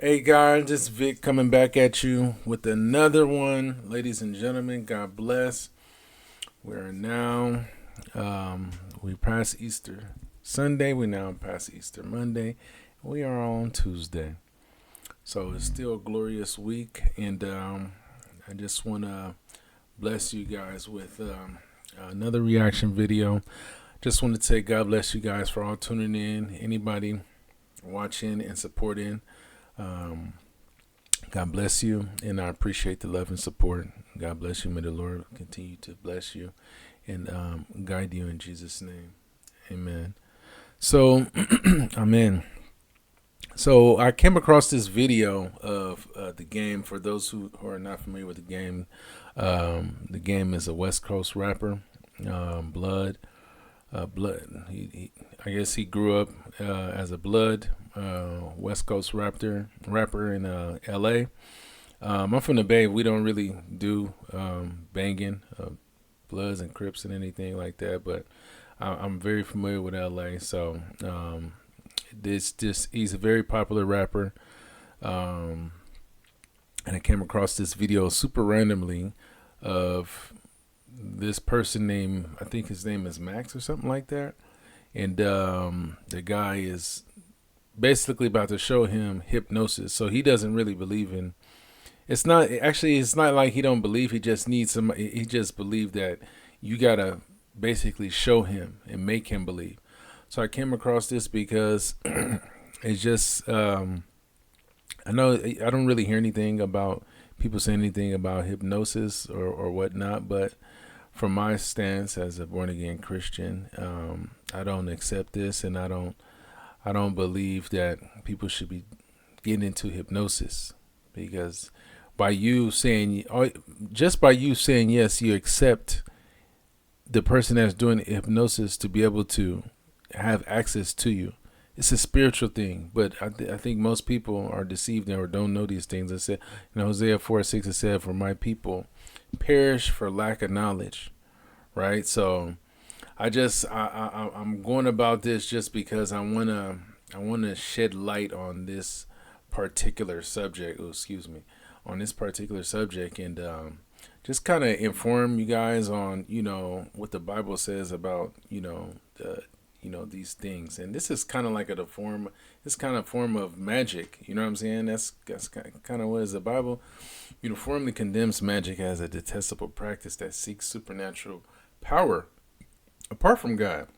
Hey guys, this is Vic coming back at you with another one. Ladies and gentlemen, God bless. We are now, we passed Easter Sunday. We now past Easter Monday. We are on Tuesday. So it's still a glorious week. And I just want to bless you guys with another reaction video. Just want to say God bless you guys for all tuning in. Anybody watching and supporting. Um, God bless you, and I appreciate the love and support. God bless you. May the Lord continue to bless you and guide you in Jesus' name. Amen. So, amen. So, I came across this video of the game. For those who are not familiar with the game is a West Coast rapper, Blood. Blood. I guess he grew up as a Blood West Coast rapper in L.A. I'm from the Bay. We don't really do banging, Bloods and Crips and anything like that, but I'm very familiar with LA. So this just he's a very popular rapper, um, and I came across this video super randomly of this person named, I think his name is Max or something like that, and the guy is basically about to show him hypnosis. So he doesn't really believe in. It's not actually. It's not like he don't believe. He just needs some. He just believed that you gotta basically show him and make him believe. So I came across this because it's just. I know I don't really hear anything about people saying anything about hypnosis or whatnot, but from my stance as a born again Christian, I don't accept this, and I don't believe that people should be getting into hypnosis because by you saying just by you saying yes, you accept the person that's doing hypnosis to be able to have access to you. It's a spiritual thing, but I think most people are deceived or don't know these things. I said in Hosea 4:6, it said, "For my people perish for lack of knowledge." Right, so I'm going about this just because I wanna shed light on this particular subject. Oh, excuse me, on this particular subject, and just kind of inform you guys on what the Bible says about these things. And this is kind of like this kind of form of magic. You know what I'm saying? That's kind of what is the Bible uniformly condemns magic as a detestable practice that seeks supernatural power apart from God.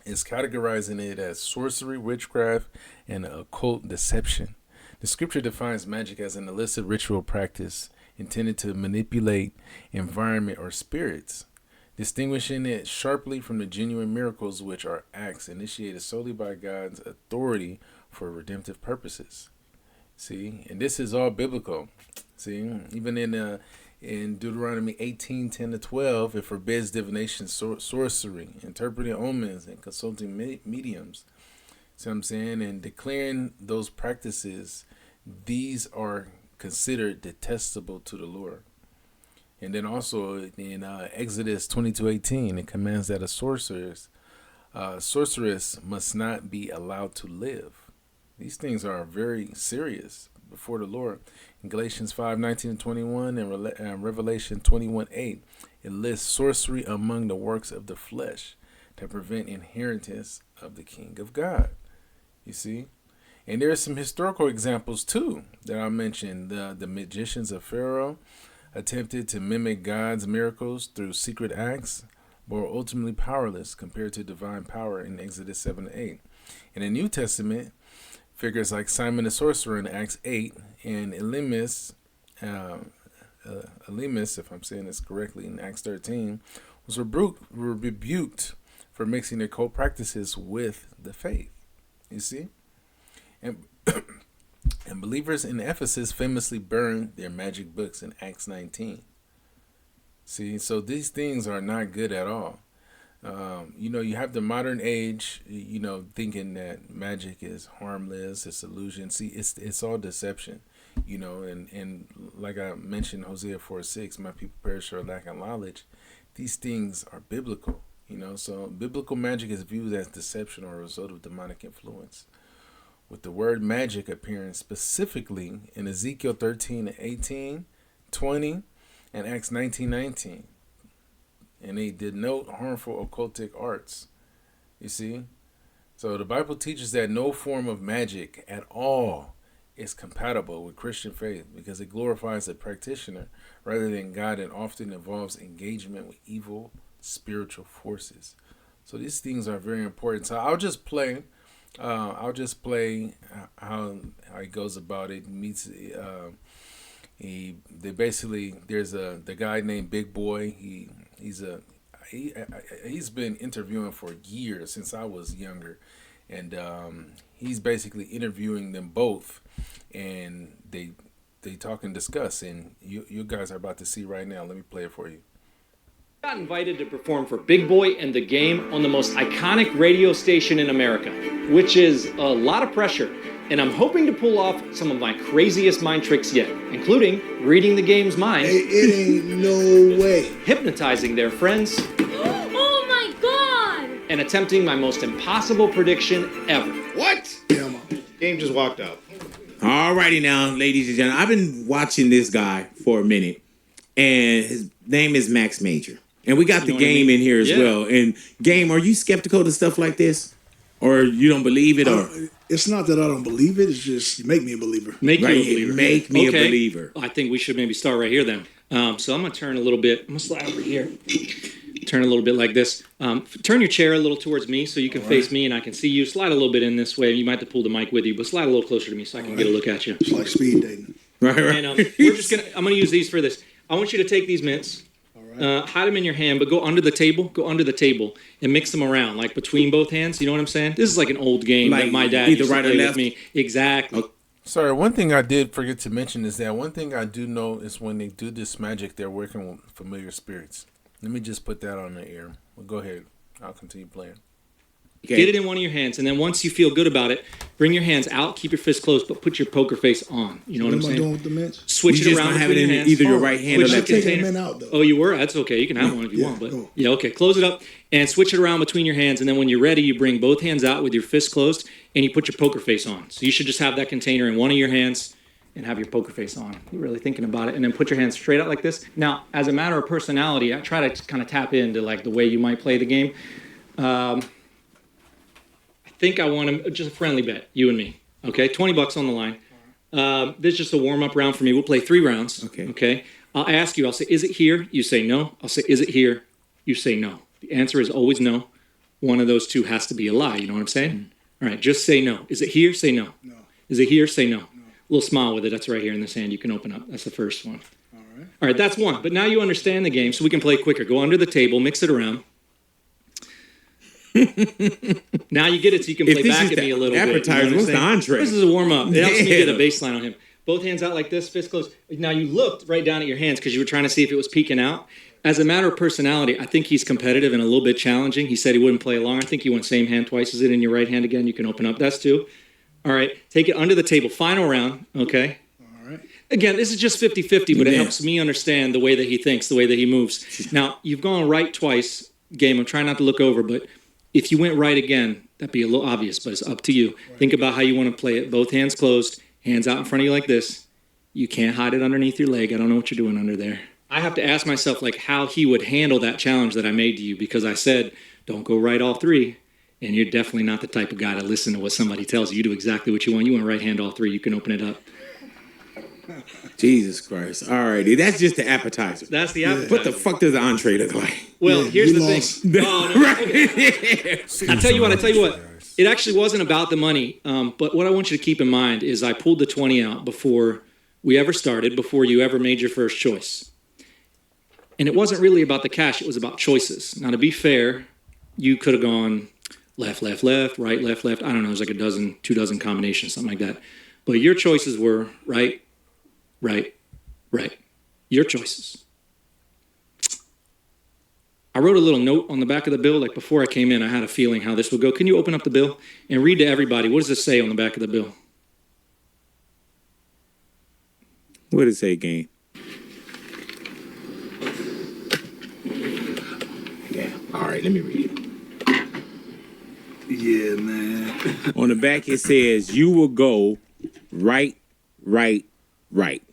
It's categorizing it as sorcery, witchcraft, and occult deception. The scripture defines magic as an illicit ritual practice intended to manipulate environment or spirits, distinguishing it sharply from the genuine miracles, which are acts initiated solely by God's authority for redemptive purposes. See, and this is all biblical. See, even in Deuteronomy 18:10-12, it forbids divination, sorcery, interpreting omens, and consulting mediums. See what I'm saying? And declaring those practices, these are considered detestable to the Lord. And then also in Exodus 22:18, it commands that a sorceress must not be allowed to live. These things are very serious before the Lord. In Galatians 5:19-21 and Revelation 21:8, it lists sorcery among the works of the flesh that prevent inheritance of the King of God. You see? And there are some historical examples too that I mentioned. The magicians of Pharaoh attempted to mimic God's miracles through secret acts, but were ultimately powerless compared to divine power in Exodus 7-8. In the New Testament, figures like Simon the Sorcerer in Acts 8 and uh, Elymas, if I'm saying this correctly, in Acts 13, were rebuked for mixing their cult practices with the faith. You see? And, and believers in Ephesus famously burned their magic books in Acts 19. See, so these things are not good at all. You have the modern age, thinking that magic is harmless, it's illusion. See, it's all deception, and like I mentioned, Hosea 4:6, my people perish for lack of knowledge. These things are biblical. So biblical magic is viewed as deception or a result of demonic influence. with the word magic appearing specifically in Ezekiel 13:18, 20, and Acts 19:19. And they denote harmful occultic arts. You see? So the Bible teaches that no form of magic at all is compatible with Christian faith because it glorifies the practitioner rather than God and often involves engagement with evil spiritual forces. So these things are very important. So I'll just play how it goes about it. There's the guy named Big Boi. He's been interviewing for years since I was younger, and he's basically interviewing them both, and they talk and discuss, and you guys are about to see right now. Let me play it for you. Got invited to perform for Big Boi and The Game on the most iconic radio station in America, which is a lot of pressure, and I'm hoping to pull off some of my craziest mind tricks yet, including reading the game's mind. Hey, it ain't no way. Hypnotizing their friends. Oh my God! And attempting my most impossible prediction ever. What? Yeah, Game just walked out. Alrighty now, ladies and gentlemen. I've been watching this guy for a minute, and his name is Max Major. And we got the game in here as well. And Game, are you skeptical to stuff like this? Or you don't believe it? Or it's not that I don't believe it. It's just you make me a believer. Make you a believer. Make me a believer. I think we should maybe start right here then. So I'm going to turn a little bit. I'm going to slide over here. Turn a little bit like this. Turn your chair a little towards me so you can face me and I can see you. Slide a little bit in this way. You might have to pull the mic with you, but slide a little closer to me so I can get a look at you. It's like speed dating. Right. And I'm going to use these for this. I want you to take these mints. Hide them in your hand, but go under the table, and mix them around, like between both hands. You know what I'm saying? This is like an old game like that my dad either used to right or play left. with me. Exactly. Okay. Sorry, one thing I did forget to mention is that one thing I do know is when they do this magic, they're working with familiar spirits. Let me just put that on the air. Well, go ahead. I'll continue playing. Okay. Get it in one of your hands, and then once you feel good about it, bring your hands out, keep your fists closed, but put your poker face on. You know what I'm saying? What am I doing with the mints? Switch it around have between it in your hands. either your right hand or left hand. Taking them out, though. Oh, you were? That's okay. You can have one if you want. But yeah, okay. Close it up and switch it around between your hands, and then when you're ready, you bring both hands out with your fists closed, and you put your poker face on. So you should just have that container in one of your hands and have your poker face on. You're really thinking about it, and then put your hands straight out like this. Now, as a matter of personality, I try to kind of tap into like the way you might play the game. I think I want to just a friendly bet, you and me. Okay, $20 on the line. This is just a warm-up round for me. We'll play 3 rounds. Okay. I'll ask you. I'll say, is it here? You say no. I'll say, is it here? You say no. The answer is always no. One of those two has to be a lie. You know what I'm saying? All right, just say no. Is it here? Say no. No. Is it here? Say no. A little smile with it. That's right here in this hand. You can open up. That's the first one. All right, that's one. But now you understand the game, so we can play quicker. Go under the table, mix it around. Now you get it, so you can play back at me a little appetizer, bit. what's the entree? This is a warm up. It helps me get a baseline on him. Both hands out like this, fist closed. Now you looked right down at your hands because you were trying to see if it was peeking out. As a matter of personality, I think he's competitive and a little bit challenging. He said he wouldn't play along. I think you went same hand twice. Is it in your right hand again? You can open up. That's 2. All right, take it under the table. Final round, okay? All right. Again, this is just 50-50, but it helps me understand the way that he thinks, the way that he moves. Now, you've gone right twice. Game, I'm trying not to look over, but if you went right again, that'd be a little obvious, but it's up to you. Right. Think about how you want to play it. Both hands closed, hands out in front of you like this. You can't hide it underneath your leg. I don't know what you're doing under there. I have to ask myself like how he would handle that challenge that I made to you because I said, don't go right all 3. And you're definitely not the type of guy to listen to what somebody tells you. You do exactly what you want. You want right hand all 3. You can open it up. Jesus Christ. All righty. That's just the appetizer. That's the appetizer. What the fuck does the entree look like? Well, here's the thing. Oh, no. Okay. I tell you what. It actually wasn't about the money. But what I want you to keep in mind is I pulled the 20 out before we ever started, before you ever made your first choice. And it wasn't really about the cash. It was about choices. Now, to be fair, you could have gone left, left, left, right, left, left. I don't know. There's like 2 dozen combinations, something like that. But your choices were right, right, right. Your choices. I wrote a little note on the back of the bill. Like before I came in, I had a feeling how this would go. Can you open up the bill and read to everybody? What does it say on the back of the bill? What does it say, Game? Yeah. All right, let me read it. Yeah, man. On the back it says, "You will go right, right, right."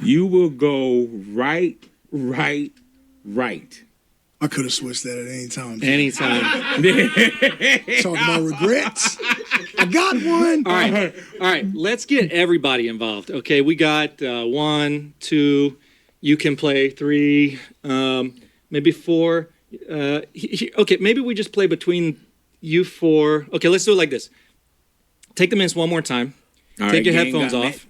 You will go right, right, right. I could have switched that at any time. Anytime. Talking about regrets. I got one. All right. Let's get everybody involved. Okay, we got 1, 2. You can play 3, maybe 4. Okay, maybe we just play between you 4. Okay, let's do it like this. Take the mints one more time. Take your headphones off.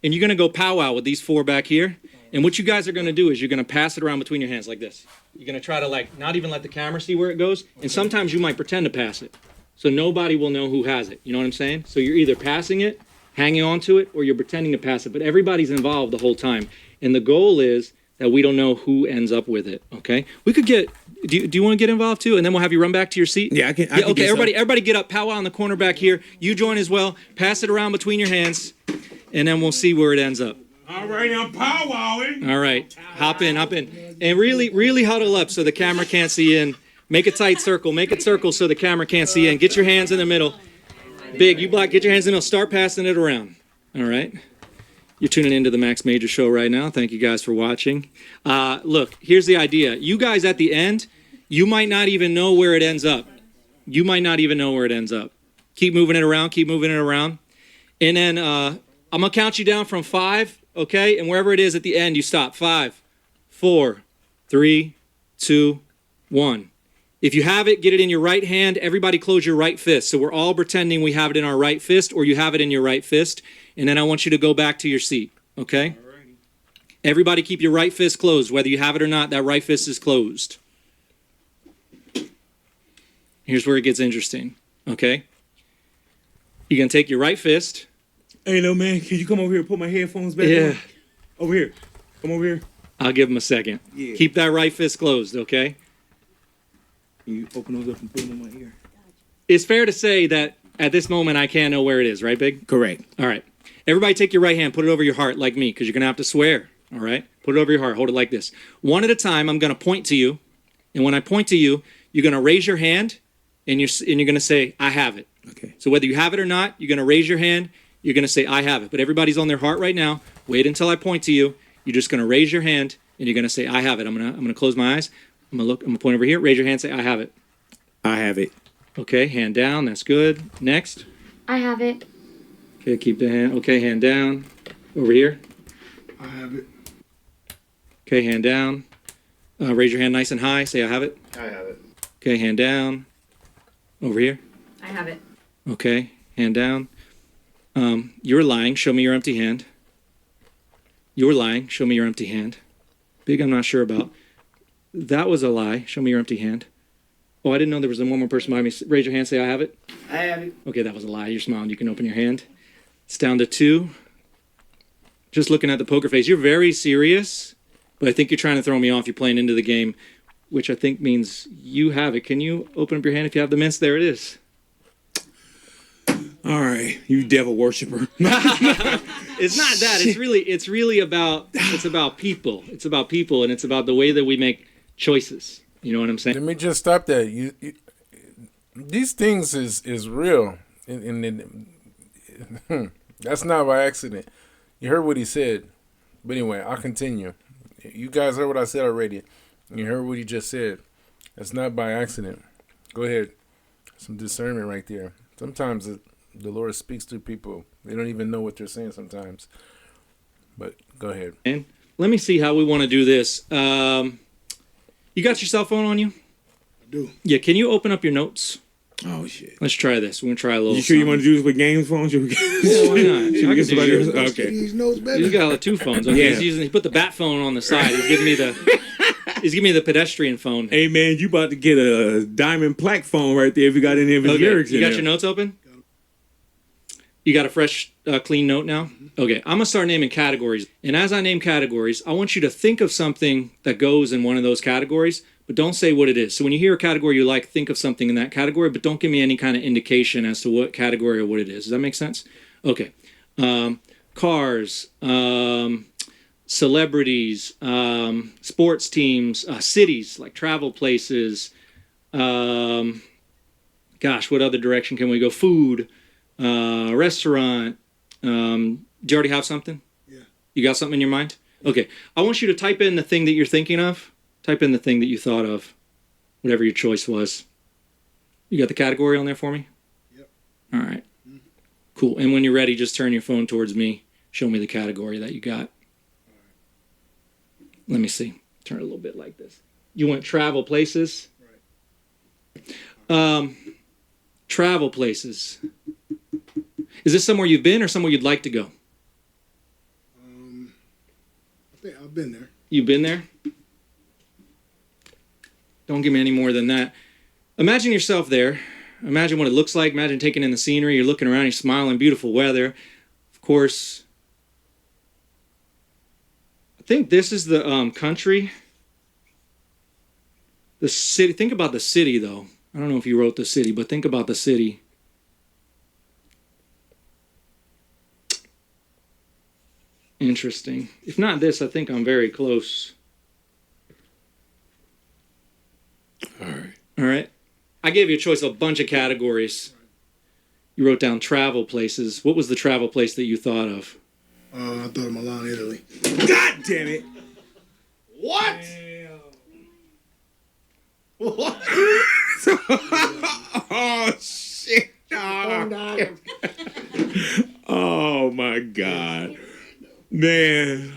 And you're going to go powwow with these 4 back here. And what you guys are going to do is you're going to pass it around between your hands like this. You're going to try to not even let the camera see where it goes. And sometimes you might pretend to pass it. So nobody will know who has it. You know what I'm saying? So you're either passing it, hanging on to it, or you're pretending to pass it. But everybody's involved the whole time. And the goal is that we don't know who ends up with it, okay? We could get... Do you want to get involved too? And then we'll have you run back to your seat? Yeah, I can okay, everybody get up. Powwow in the corner back here. You join as well. Pass it around between your hands. And then we'll see where it ends up. All right, I'm powwowing. All right. Hop in. And really huddle up so the camera can't see in. Make a tight circle. Make it circle so the camera can't see in. Get your hands in the middle. Big, you block. Get your hands in the middle. Start passing it around. All right. You're tuning into the Max Major Show right now. Thank you guys for watching. Look, here's the idea. You guys at the end, you might not even know where it ends up. You might not even know where it ends up. Keep moving it around. Keep moving it around. And then I'm going to count you down from 5, okay? And wherever it is at the end, you stop. 5, 4, 3, 2, 1. If you have it, get it in your right hand. Everybody close your right fist. So we're all pretending we have it in our right fist or you have it in your right fist. And then I want you to go back to your seat, okay? Alrighty. Everybody keep your right fist closed. Whether you have it or not, that right fist is closed. Here's where it gets interesting, okay? You're going to take your right fist. Hey, little man, can you come over here and put my headphones back on? Over here. Come over here. I'll give him a second. Yeah. Keep that right fist closed, okay? Can you open those up and put them in my ear? It's fair to say that at this moment I can't know where it is, right, Big? Correct. All right. Everybody take your right hand, put it over your heart like me, because you're going to have to swear, all right? Put it over your heart. Hold it like this. One at a time, I'm going to point to you. And when I point to you, you're going to raise your hand, and you're going to say, I have it. Okay. So whether you have it or not, you're going to raise your hand. You're going to say, I have it. But everybody's on their heart right now. Wait until I point to you. You're just going to raise your hand, and you're going to say, I have it. I'm going to close my eyes. I'm going to point over here. Raise your hand, say, I have it. I have it. Okay, hand down. That's good. Next. I have it. Okay, keep the hand. Okay, hand down. Over here. I have it. Okay, hand down. Raise your hand nice and high. Say, I have it. I have it. Okay, hand down. Over here. I have it. Okay, hand down. You're lying. Show me your empty hand. You're lying. Show me your empty hand. Big, I'm not sure about. That was a lie. Show me your empty hand. Oh, I didn't know there was one more person behind me. Raise your hand. Say, I have it. I have it. Okay, that was a lie. You're smiling. You can open your hand. It's down to 2. Just looking at the poker face. You're very serious, but I think you're trying to throw me off. You're playing into the game, which I think means you have it. Can you open up your hand if you have the mints? There it is. All right, you devil worshiper. It's not that. It's really about people. It's about people, and it's about the way that we make choices. You know what I'm saying? Let me just stop that. You these things is real, and that's not by accident. You heard what he said, but anyway, I'll continue. You guys heard what I said already. You heard what he just said. That's not by accident. Go ahead. Some discernment right there. Sometimes the Lord speaks to people. They don't even know what they're saying sometimes. But go ahead. And let me see how we want to do this. You got your cell phone on you? I do. Yeah, can you open up your notes? Oh, shit. Let's try this. We're going to try a little You sure you something. want to do this with games phones? Yeah, why not? Should we get somebody else? Let's Okay. get these notes better. He's got 2 phones. Okay, Yeah. he put the bat phone on the side. He's giving me the pedestrian phone. Hey, man, you about to get a diamond plaque phone right there if you got any of his lyrics You in got there. your notes open? You got a fresh, clean note now? Okay, I'm going to start naming categories. And as I name categories, I want you to think of something that goes in one of those categories, but don't say what it is. So when you hear a category you like, think of something in that category, but don't give me any kind of indication as to what category or what it is. Does that make sense? Okay. Cars, celebrities, sports teams, cities, like travel places, Gosh, what other direction can we go? Food, restaurant. Do you already have something? Yeah. You got something in your mind? Okay. I want you to type in the thing that you're thinking of. Type in the thing that you thought of, whatever your choice was. You got the category on there for me? Yep. All right. Cool. And when you're ready, just turn your phone towards me. Show me the category that you got. Let me see. Turn it a little bit like this. You want travel places? Right. Travel places. Is this somewhere you've been or somewhere you'd like to go? I think I've been there. You've been there? Don't give me any more than that. Imagine yourself there. Imagine what it looks like. Imagine taking in the scenery. You're looking around. You're smiling. Beautiful weather. Of course. I think this is the country. The city. Think about the city, though. I don't know if you wrote the city, but think about the city. Interesting. If not this, I think I'm very close. All right. I gave you a choice of a bunch of categories. You wrote down travel places. What was the travel place that you thought of? I thought of Milan, Italy. God damn it! What? What? Oh shit! Oh my god, man!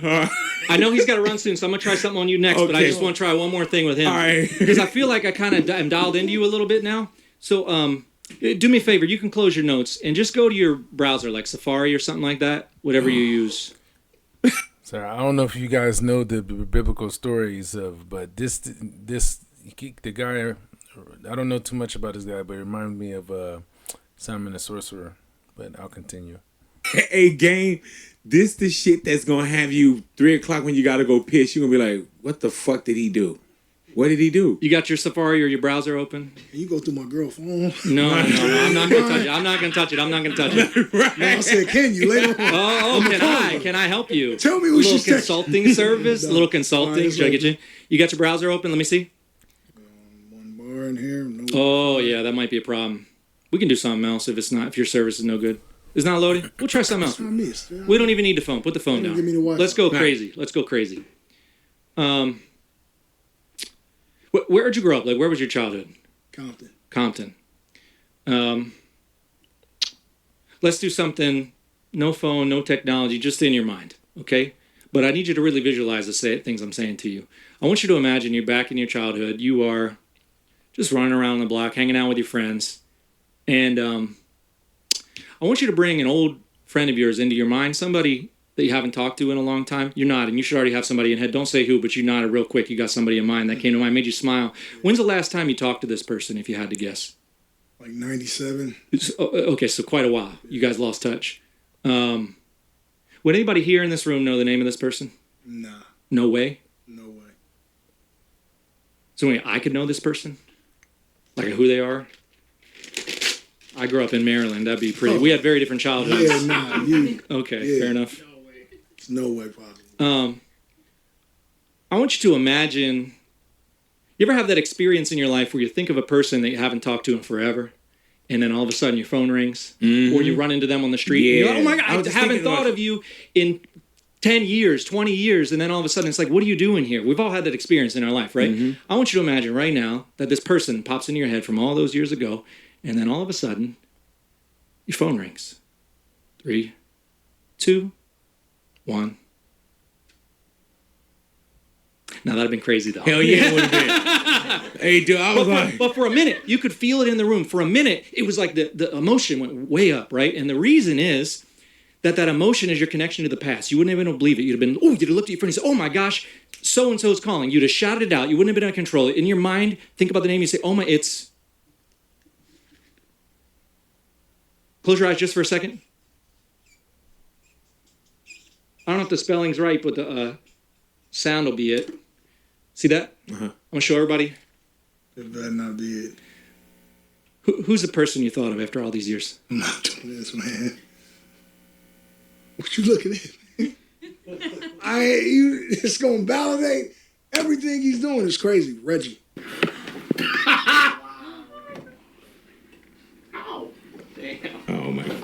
I know he's got to run soon, so I'm gonna try something on you next. But I Okay. just want to try one more thing with him, All right. because I feel like I kind of am dialed into you a little bit now. So, do me a favor. You can close your notes and just go to your browser, like Safari or something like that, whatever you use. So I don't know if you guys know the biblical stories of, but this the guy. I don't know too much about this guy, but it reminded me of Simon the Sorcerer. But I'll continue. Hey, game. This the shit that's gonna have you 3:00 when you gotta go piss. You gonna be like, what the fuck did he do? What did he do? You got your Safari or your browser open? And you go through my girl phone. No, I'm not gonna touch it. I'm not gonna touch it. I'm not gonna touch it. No, I said, can you later on? Oh, can I help you? Tell me A what little she said. consulting service. A little consulting. Alright, Should I get you? You got your browser open? Let me see. One bar in here. No. Oh yeah, that might be a problem. We can do something else if your service is no good. It's not loading. We'll try something else. It's not me. It's them. We don't even need the phone. Put the phone down. Give me the Wi-Fi. Let's go crazy. Let's go crazy. Where'd you grow up? Like, where was your childhood? Compton. Let's do something. No phone, no technology, just in your mind, okay? But I need you to really visualize the things I'm saying to you. I want you to imagine you're back in your childhood. You are just running around the block, hanging out with your friends, and I want you to bring an old friend of yours into your mind, somebody that you haven't talked to in a long time. You're nodding. You should already have somebody in head. Don't say who, but you nodded real quick. You got somebody in mind that came to mind, made you smile. When's the last time you talked to this person, if you had to guess? Like 97. Okay, so quite a while. You guys lost touch. Would anybody here in this room know the name of this person? Nah. No way? No way. So wait, I could know this person? Like who they are? I grew up in Maryland. That'd be pretty. We had very different childhoods. Yeah, nah. You. Okay, Yeah. fair enough. It's no way possible. I want you to imagine. You ever have that experience in your life where you think of a person that you haven't talked to in forever, and then all of a sudden your phone rings, or you run into them on the street? And you're like, oh my God, I haven't thought of you in 10 years, 20 years, and then all of a sudden it's like, what are you doing here? We've all had that experience in our life, right? I want you to imagine right now that this person pops into your head from all those years ago, and then all of a sudden your phone rings. 3, 2, 1. Now that'd have been crazy though. Hell yeah, it would have been. Hey, dude, I was like, But for a minute, you could feel it in the room. For a minute, it was like the emotion went way up, right? And the reason is that emotion is your connection to the past. You wouldn't even believe it. You'd have been, you'd have looked at your friend and said, oh my gosh, so-and-so is calling. You'd have shouted it out. You wouldn't have been able to control it. In your mind, think about the name. You say, oh my, it's... Close your eyes just for a second. I don't know if the spelling's right, but the sound will be it. See that? I'm going to show everybody. It better not be it. Who's the person you thought of after all these years? I'm not doing this, man. What you looking at? It's gonna validate everything he's doing. Is crazy, Reggie.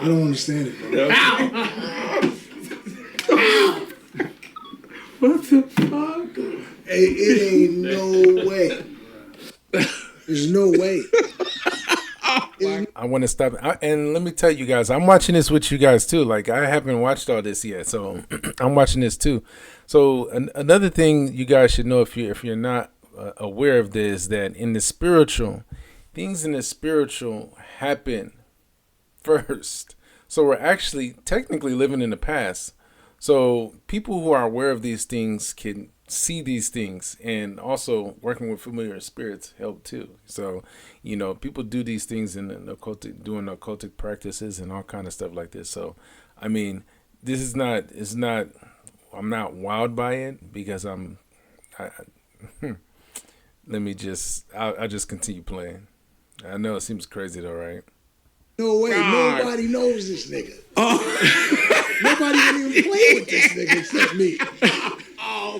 I don't understand it, bro. What the fuck? Hey, it ain't no way. There's no way. I want to stop. And let me tell you guys, I'm watching this with you guys too. Like, I haven't watched all this yet, so I'm watching this too. So another thing you guys should know, if you're not aware of this, that in the spiritual, things in the spiritual happen first. So we're actually technically living in the past. So people who are aware of these things can see these things, and also working with familiar spirits help too. So, people do these things in occultic, doing occultic practices and all kind of stuff like this. So, I mean, this is not, I'm not wowed by it because I'll just continue playing. I know it seems crazy though, right? No way. God. Nobody knows this nigga. Nobody can even play with this nigga except me.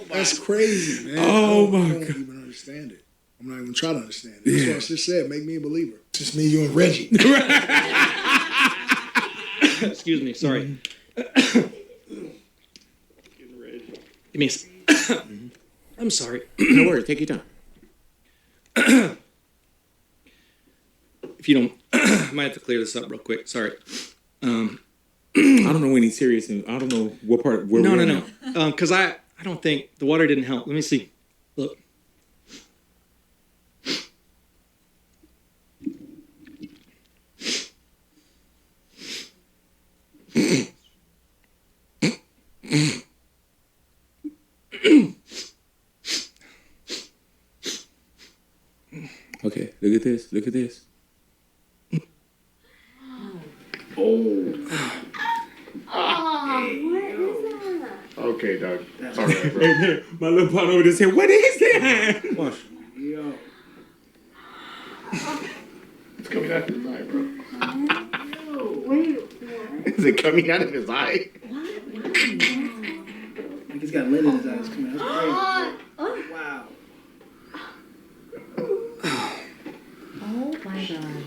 That's crazy, man. Oh, my I don't even understand it. I'm not even trying to understand it. That's what I just said. Make me a believer. Just me, you, and Reggie. Excuse me. Sorry. Give me a I'm sorry. No worries. Take your time. If you don't, I might have to clear this up real quick. Sorry. I don't know when he's serious. And I don't know what part. Where No. Because I don't think the water didn't help. Let me see. Look. Okay, look at this. Look at this. Okay, Doug. It's all right, bro. Hey, my little partner over there said, "What is that?" Yo. It's coming out of his eye, bro. Is it coming out of his eye? Like he's got lead in his eyes coming out. Wow. Oh my god.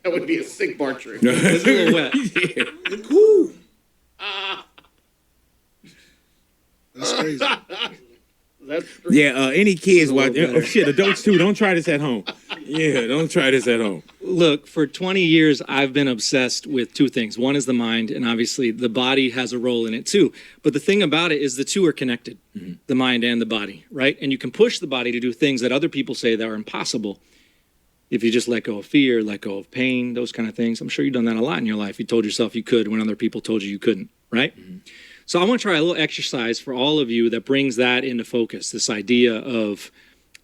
That would be a sick bar trick. It's a little wet. Yeah. Cool. That's crazy. That's Yeah, any kids watch? Oh shit, adults too. Don't try this at home. Yeah, don't try this at home. Look, for 20 years, I've been obsessed with two things. One is the mind, and obviously the body has a role in it too. But the thing about it is the two are connected, the mind and the body, right? And you can push the body to do things that other people say that are impossible if you just let go of fear, let go of pain, those kind of things. I'm sure you've done that a lot in your life. You told yourself you could when other people told you couldn't, right? So I want to try a little exercise for all of you that brings that into focus, this idea of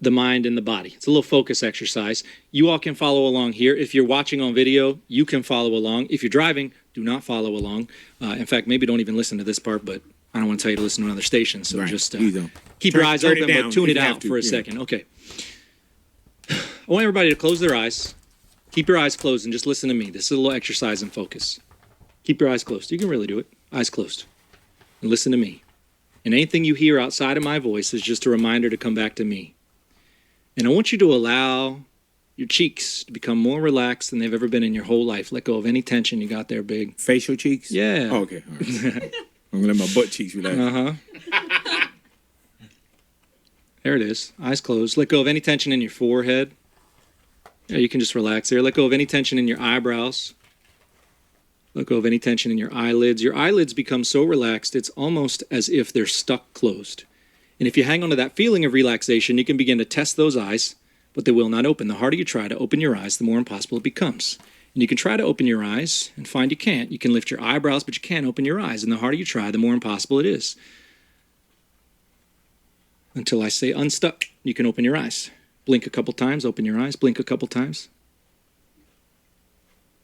the mind and the body. It's a little focus exercise. You all can follow along here. If you're watching on video, you can follow along. If you're driving, do not follow along. In fact, maybe don't even listen to this part, but I don't want to tell you to listen to another station. So just keep your eyes open, but tune it out for a second. Okay. I want everybody to close their eyes. Keep your eyes closed and just listen to me. This is a little exercise in focus. Keep your eyes closed. You can really do it. Eyes closed. And listen to me. And anything you hear outside of my voice is just a reminder to come back to me. And I want you to allow your cheeks to become more relaxed than they've ever been in your whole life. Let go of any tension you got there, Big. Facial cheeks? Yeah. Oh, okay. All right. I'm gonna let my butt cheeks relax. There it is. Eyes closed. Let go of any tension in your forehead. Yeah, you can just relax there. Let go of any tension in your eyebrows. Let go of any tension in your eyelids. Your eyelids become so relaxed, it's almost as if they're stuck closed. And if you hang on to that feeling of relaxation, you can begin to test those eyes, but they will not open. The harder you try to open your eyes, the more impossible it becomes. And you can try to open your eyes and find you can't. You can lift your eyebrows, but you can't open your eyes. And the harder you try, the more impossible it is. Until I say unstuck, you can open your eyes. Blink a couple times, open your eyes. Blink a couple times.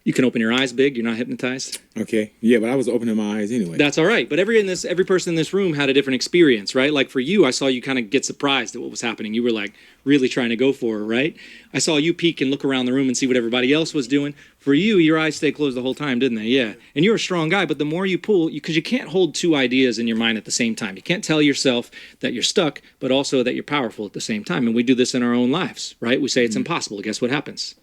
You can open your eyes, Big. You're not hypnotized. Okay. Yeah, but I was opening my eyes anyway. That's all right. But every person in this room had a different experience, right? Like for you, I saw you kind of get surprised at what was happening. You were like really trying to go for her, right? I saw you peek and look around the room and see what everybody else was doing. For you, your eyes stayed closed the whole time, didn't they? Yeah. And you're a strong guy, but the more you pull, because you can't hold two ideas in your mind at the same time. You can't tell yourself that you're stuck, but also that you're powerful at the same time. And we do this in our own lives, right? We say it's impossible. Guess what happens?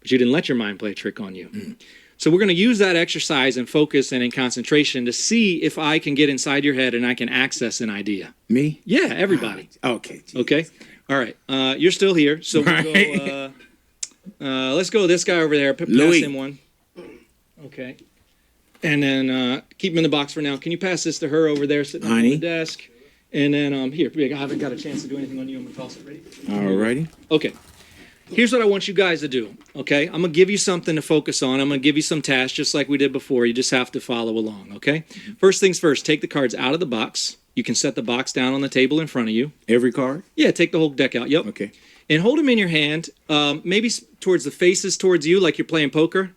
but you didn't let your mind play a trick on you. So we're going to use that exercise and focus and in concentration to see if I can get inside your head and I can access an idea. Me? Yeah, everybody. Okay. Jesus. Okay. All right. You're still here, so we'll go. Let's go with this guy over there. Pass Louis. him one. Okay. And then keep him in the box for now. Can you pass this to her over there, sitting on the desk? And then here, I haven't got a chance to do anything on you. I'm gonna toss it. Ready? All righty. Okay. Here's what I want you guys to do. Okay. I'm gonna give you something to focus on. I'm gonna give you some tasks, just like we did before. You just have to follow along. Okay. First things first. Take the cards out of the box. You can set the box down on the table in front of you. Every card? Yeah. Take the whole deck out. Yep. Okay. And hold them in your hand, maybe towards the faces towards you, like you're playing poker,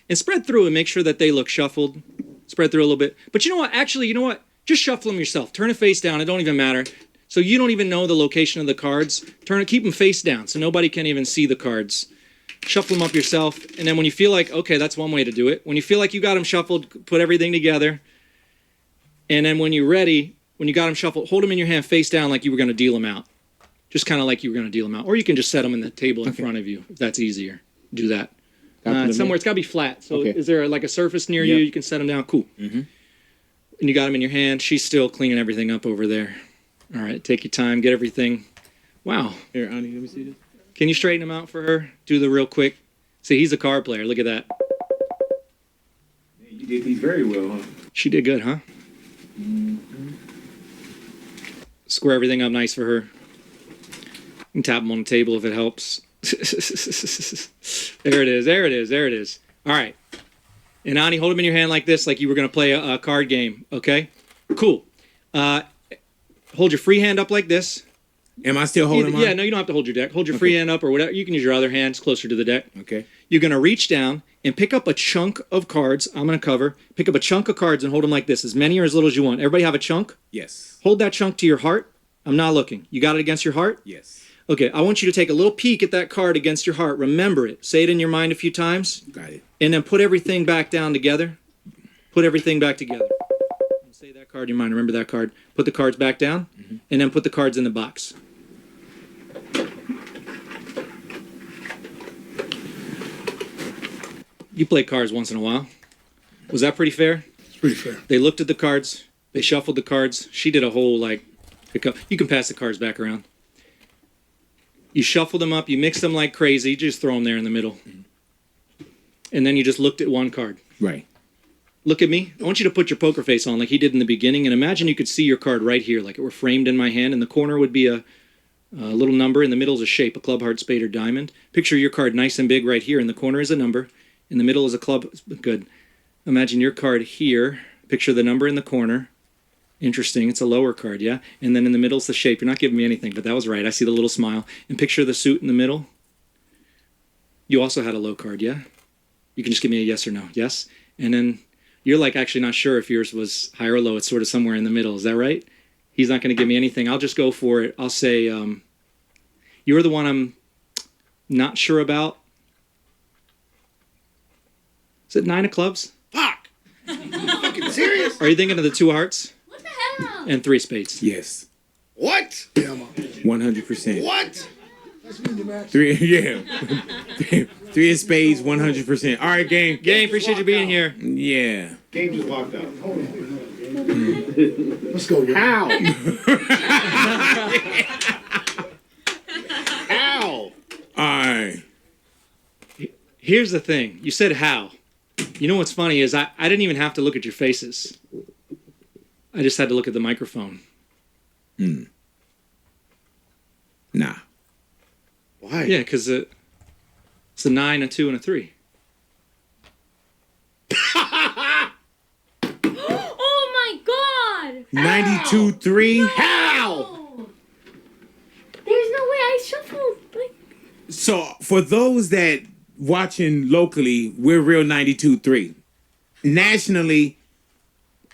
and spread through and make sure that they look shuffled. Spread through a little bit. But you know what? Actually, you know what? Just shuffle them yourself. Turn it face down. It don't even matter. So you don't even know the location of the cards. Keep them face down so nobody can even see the cards. Shuffle them up yourself. And then when you feel like, okay, that's one way to do it. When you feel like you got them shuffled, put everything together. And then when you're ready, when you got them shuffled, hold them in your hand face down like you were going to deal them out. Just kind of like you were going to deal them out. Or you can just set them in the table in front of you, if that's easier. Do that. Somewhere, it's got to be flat. So is there like a surface near you? You can set them down. Cool. And you got them in your hand. She's still cleaning everything up over there. All right, take your time. Get everything. Wow. Here, Ani, let me see this. Can you straighten them out for her? Do the real quick. See, he's a card player. Look at that. You did these very well, huh? She did good, huh? Square everything up nice for her. You can tap them on the table if it helps. There it is. There it is. There it is. All right. And Ani, hold them in your hand like this, like you were going to play a card game. Okay? Cool. Hold your free hand up like this. Am I still holding mine? Yeah, no, you don't have to hold your deck. Hold your free hand up or whatever. You can use your other hands closer to the deck. Okay. You're going to reach down and pick up a chunk of cards. I'm going to cover. Pick up a chunk of cards and hold them like this, as many or as little as you want. Everybody have a chunk? Yes. Hold that chunk to your heart. I'm not looking. You got it against your heart? Yes. Okay, I want you to take a little peek at that card against your heart. Remember it. Say it in your mind a few times. Got it. And then put everything back down together. Put everything back together. Say that card in your mind. Remember that card. Put the cards back down. And then put the cards in the box. You play cards once in a while. Was that pretty fair? It's pretty fair. They looked at the cards. They shuffled the cards. She did a whole, pick up. You can pass the cards back around. You shuffle them up. You mix them like crazy. You just throw them there in the middle. And then you just looked at one card. Right. Look at me. I want you to put your poker face on like he did in the beginning. And imagine you could see your card right here, like it were framed in my hand. In the corner would be a little number. In the middle is a shape, a club, heart, spade, or diamond. Picture your card nice and big right here. In the corner is a number. In the middle is a club. Good. Imagine your card here. Picture the number in the corner. Interesting. It's a lower card, yeah? And then in the middle is the shape. You're not giving me anything, but that was right. I see the little smile. And picture the suit in the middle. You also had a low card, yeah? You can just give me a yes or no. Yes? And then you're actually not sure if yours was high or low. It's sort of somewhere in the middle. Is that right? He's not going to give me anything. I'll just go for it. I'll say, you're the one I'm not sure about. Is it 9 of clubs? Fuck! Fucking serious? Are you thinking of the 2 hearts? What the hell? And 3 spades. Yes. What? Yeah, man. 100%. What? That's when you match. 3, yeah. 3 of spades, 100%. All right, gang. Gang, appreciate you being here. Yeah. Game just walked out. Let's go. Rick. How? How? All right. Here's the thing. You said how. You know what's funny is I didn't even have to look at your faces. I just had to look at the microphone. Nah. Why? Yeah, because it's a 9, a 2, and a 3. Oh my god! 92-3. How? There's no way I shuffled. So for those that watching locally, we're real 92.3. Nationally,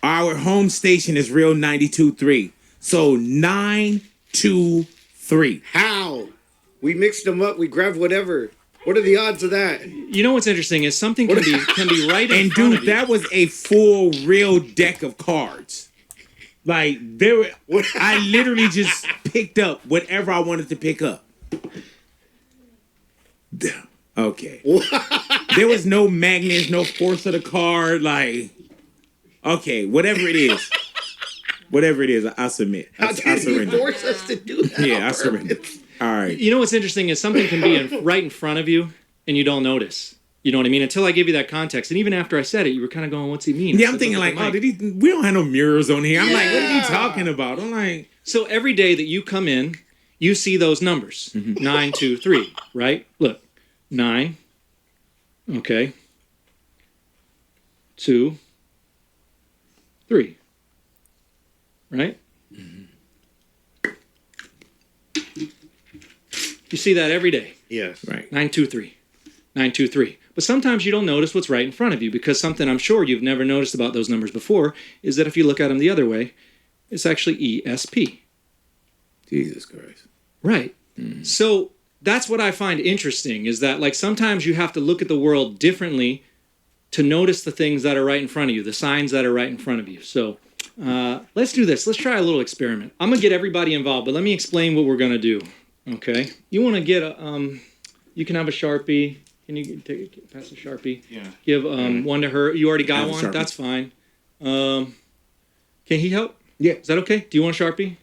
our home station is real 92.3. So 9-2-3. How? We mixed them up. We grabbed whatever. What are the odds of that? You know what's interesting is something can be right in And front of dude, you. that was a full real deck of cards. Like there were, I literally just picked up whatever I wanted to pick up. Okay. There was no magnets, no force of the car. Like, okay, whatever it is. Whatever it is, I submit. How I did he surrender. force us to do that? Yeah, I surrender. All right. You know what's interesting is something can be right in front of you and you don't notice. You know what I mean? Until I give you that context. And even after I said it, you were kind of going, what's he mean? Yeah, I'm thinking like, oh, we don't have no mirrors on here. I'm like, what are you Yeah. talking about? I'm like, So every day that you come in, you see those numbers. 9, 2, 3, right? Look. 9. Okay. 2, 3. Right? You see that every day. Yes. right. 9, 2, 3. 9, 2, 3. But sometimes you don't notice what's right in front of you because something I'm sure you've never noticed about those numbers before is that if you look at them the other way, it's actually ESP. Jesus Christ. Right. So that's what I find interesting is that like sometimes you have to look at the world differently to notice the things that are right in front of you, the signs that are right in front of you. So let's do this. Let's try a little experiment. I'm going to get everybody involved, but let me explain what we're going to do. Okay. You want to get a, you can have a Sharpie. Can you pass a Sharpie? Yeah. Give one to her. You already got Have a one? Sharpie. That's fine. Can he help? Yeah. Is that okay? Do you want a Sharpie?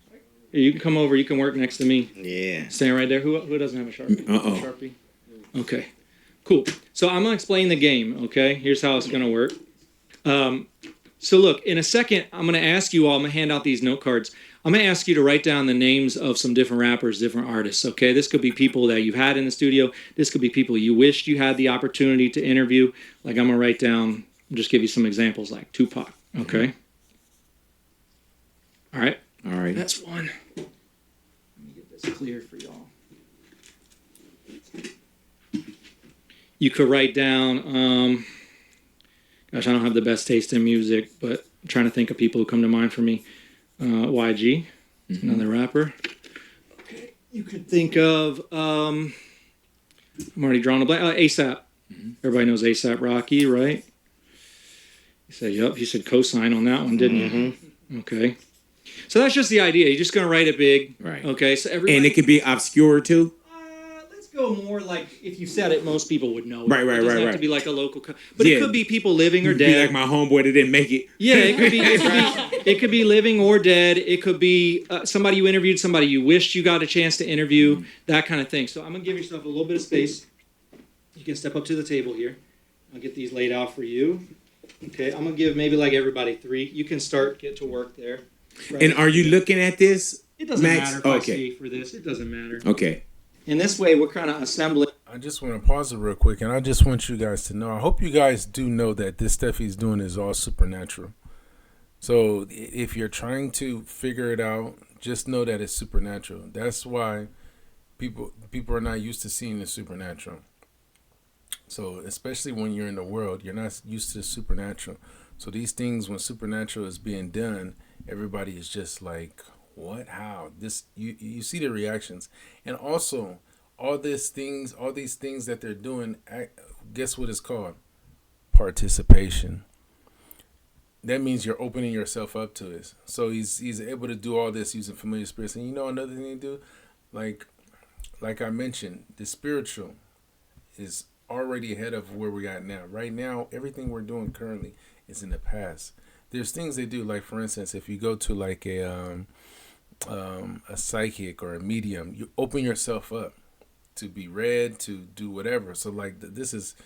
Here, you can come over. You can work next to me. Yeah. Stand right there. Who doesn't have a Sharpie? Uh-oh. Sharpie. Okay. Cool. So I'm gonna explain the game. Okay. Here's how it's gonna work. So look, in a second, I'm gonna ask you all. I'm gonna hand out these note cards. I'm gonna ask you to write down the names of some different rappers, different artists. Okay. This could be people that you've had in the studio. This could be people you wished you had the opportunity to interview. Like I'm gonna write down. Just give you some examples, like Tupac. Okay. All right. All right. That's one. Let me get this clear for y'all. You could write down, gosh, I don't have the best taste in music, but I'm trying to think of people who come to mind for me. YG, another rapper. Okay. You could think of, I'm already drawing a blank, ASAP. Everybody knows ASAP Rocky, right? You said, yup, you said cosign on that one, didn't you? Okay. So that's just the idea. You're just going to write it big. Right. Okay. So everybody. And it could be obscure too. Let's go more like if you said it, most people would know. Right, It doesn't have right. to be like a local. But Yeah. it could be people living or You'd be dead. like my homeboy that didn't make it. Yeah, it could be. It could be living or dead. It could be somebody you interviewed, somebody you wished you got a chance to interview, that kind of thing. So I'm gonna give yourself a little bit of space. You can step up to the table here. I'll get these laid out for you. Okay, I'm gonna give maybe like everybody 3. You can get to work there. Right. And are you looking at this? It doesn't Max? matter if I Okay. see for this. It doesn't matter. Okay. In this way, we're kind of assembling. I just want to pause it real quick, and I just want you guys to know. I hope you guys do know that this stuff he's doing is all supernatural. So if you're trying to figure it out, just know that it's supernatural. That's why people are not used to seeing the supernatural. So especially when you're in the world, you're not used to supernatural. So these things, when supernatural is being done, everybody is just like, what? How? This you see the reactions, and also all these things that they're doing. Guess what it's called? Participation. That means you're opening yourself up to this. So he's able to do all this using familiar spirits. And you know another thing to do, like I mentioned, the spiritual is already ahead of where we got now. Right now, everything we're doing currently is in the past. There's things they do, like for instance, if you go to like a psychic or a medium, you open yourself up to be read, to do whatever. So like this is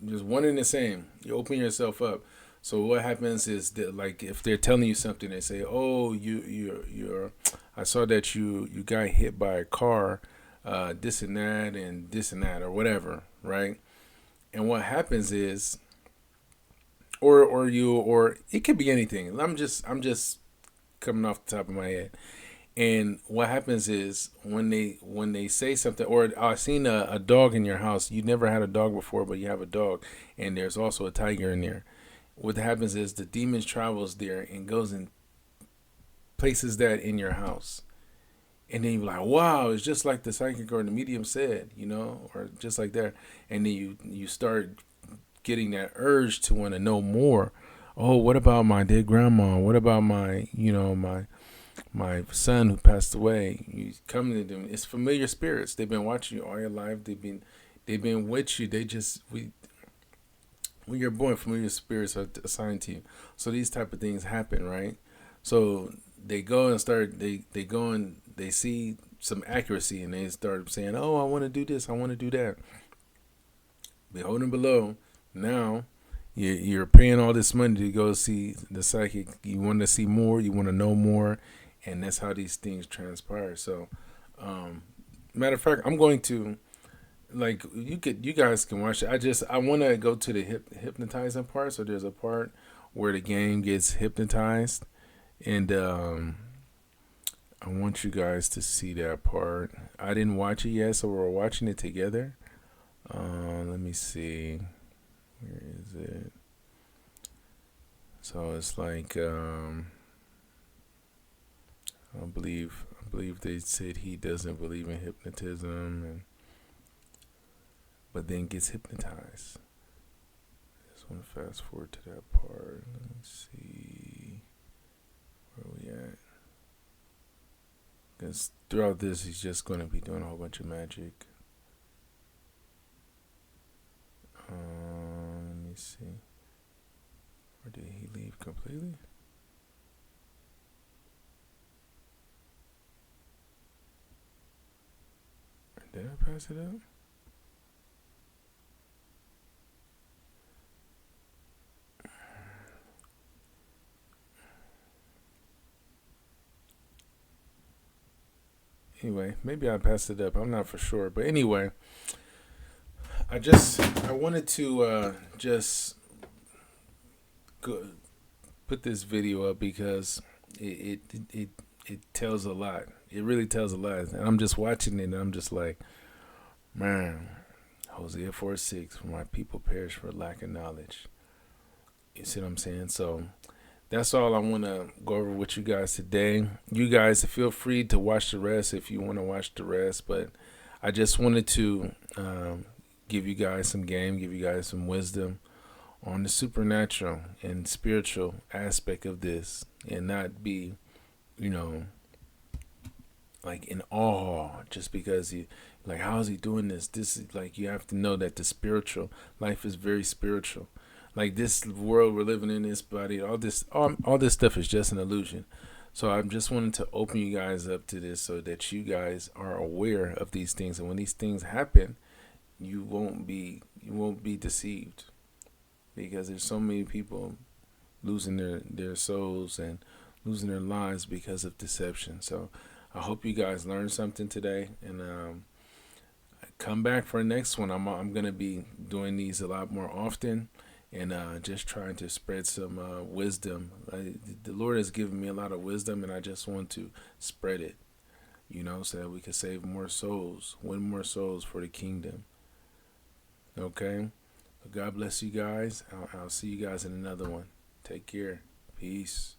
just one and the same. You open yourself up. So what happens is that, like, if they're telling you something, they say, "Oh, you're I saw that you got hit by a car, this and that, or whatever, right?" And what happens is, or it could be anything. I'm just coming off the top of my head. And what happens is when they say something, or I've seen a dog in your house. You never had a dog before, but you have a dog, and there's also a tiger in there. What happens is the demon travels there and goes and places that in your house. And then you're like, wow, it's just like the psychic or the medium said, or just like that. And then you start getting that urge to want to know more. Oh, what about my dead grandma? What about my son who passed away? You come to them. It's familiar spirits. They've been watching you all your life. they've been with you. They just when you're born, familiar spirits are assigned to you. So these type of things happen, right? So they go and start. They go and they see some accuracy, and they start saying, "Oh, I want to do this. I want to do that." Beholding below, now you're paying all this money to go see the psychic. You want to see more. You want to know more, and that's how these things transpire. So, matter of fact, I'm going to like you guys can watch it. I want to go to the hypnotizing part. So there's a part where the game gets hypnotized, and I want you guys to see that part. I didn't watch it yet, so we're watching it together. Let me see. Where is it? So it's like I believe they said he doesn't believe in hypnotism, but then gets hypnotized. I just want to fast forward to that part. Let me see where we at. Because throughout this, he's just going to be doing a whole bunch of magic. Let me see. Or did he leave completely? Or did I pass it up? Anyway, maybe I passed it up. I'm not for sure. But anyway, I wanted to just put this video up because it tells a lot. It really tells a lot. And I'm just watching it and I'm just like, man, Hosea 4:6, for my people perish for lack of knowledge. You see what I'm saying? So that's all I want to go over with you guys today. You guys feel free to watch the rest if you want to watch the rest. But I just wanted to give you guys some game, give you guys some wisdom on the supernatural and spiritual aspect of this, and not be, like in awe just because he, like, how is he doing this? This is like, you have to know that the spiritual life is very spiritual. Like this world we're living in, this body, all this stuff is just an illusion. So I'm just wanting to open you guys up to this so that you guys are aware of these things, and when these things happen, you won't be deceived, because there's so many people losing their souls and losing their lives because of deception. So I hope you guys learned something today, and come back for the next one. I'm gonna be doing these a lot more often, and just trying to spread some wisdom. The Lord has given me a lot of wisdom, and I just want to spread it, so that we can save more souls, win more souls for the kingdom. Okay? God bless you guys. I'll see you guys in another one. Take care. Peace.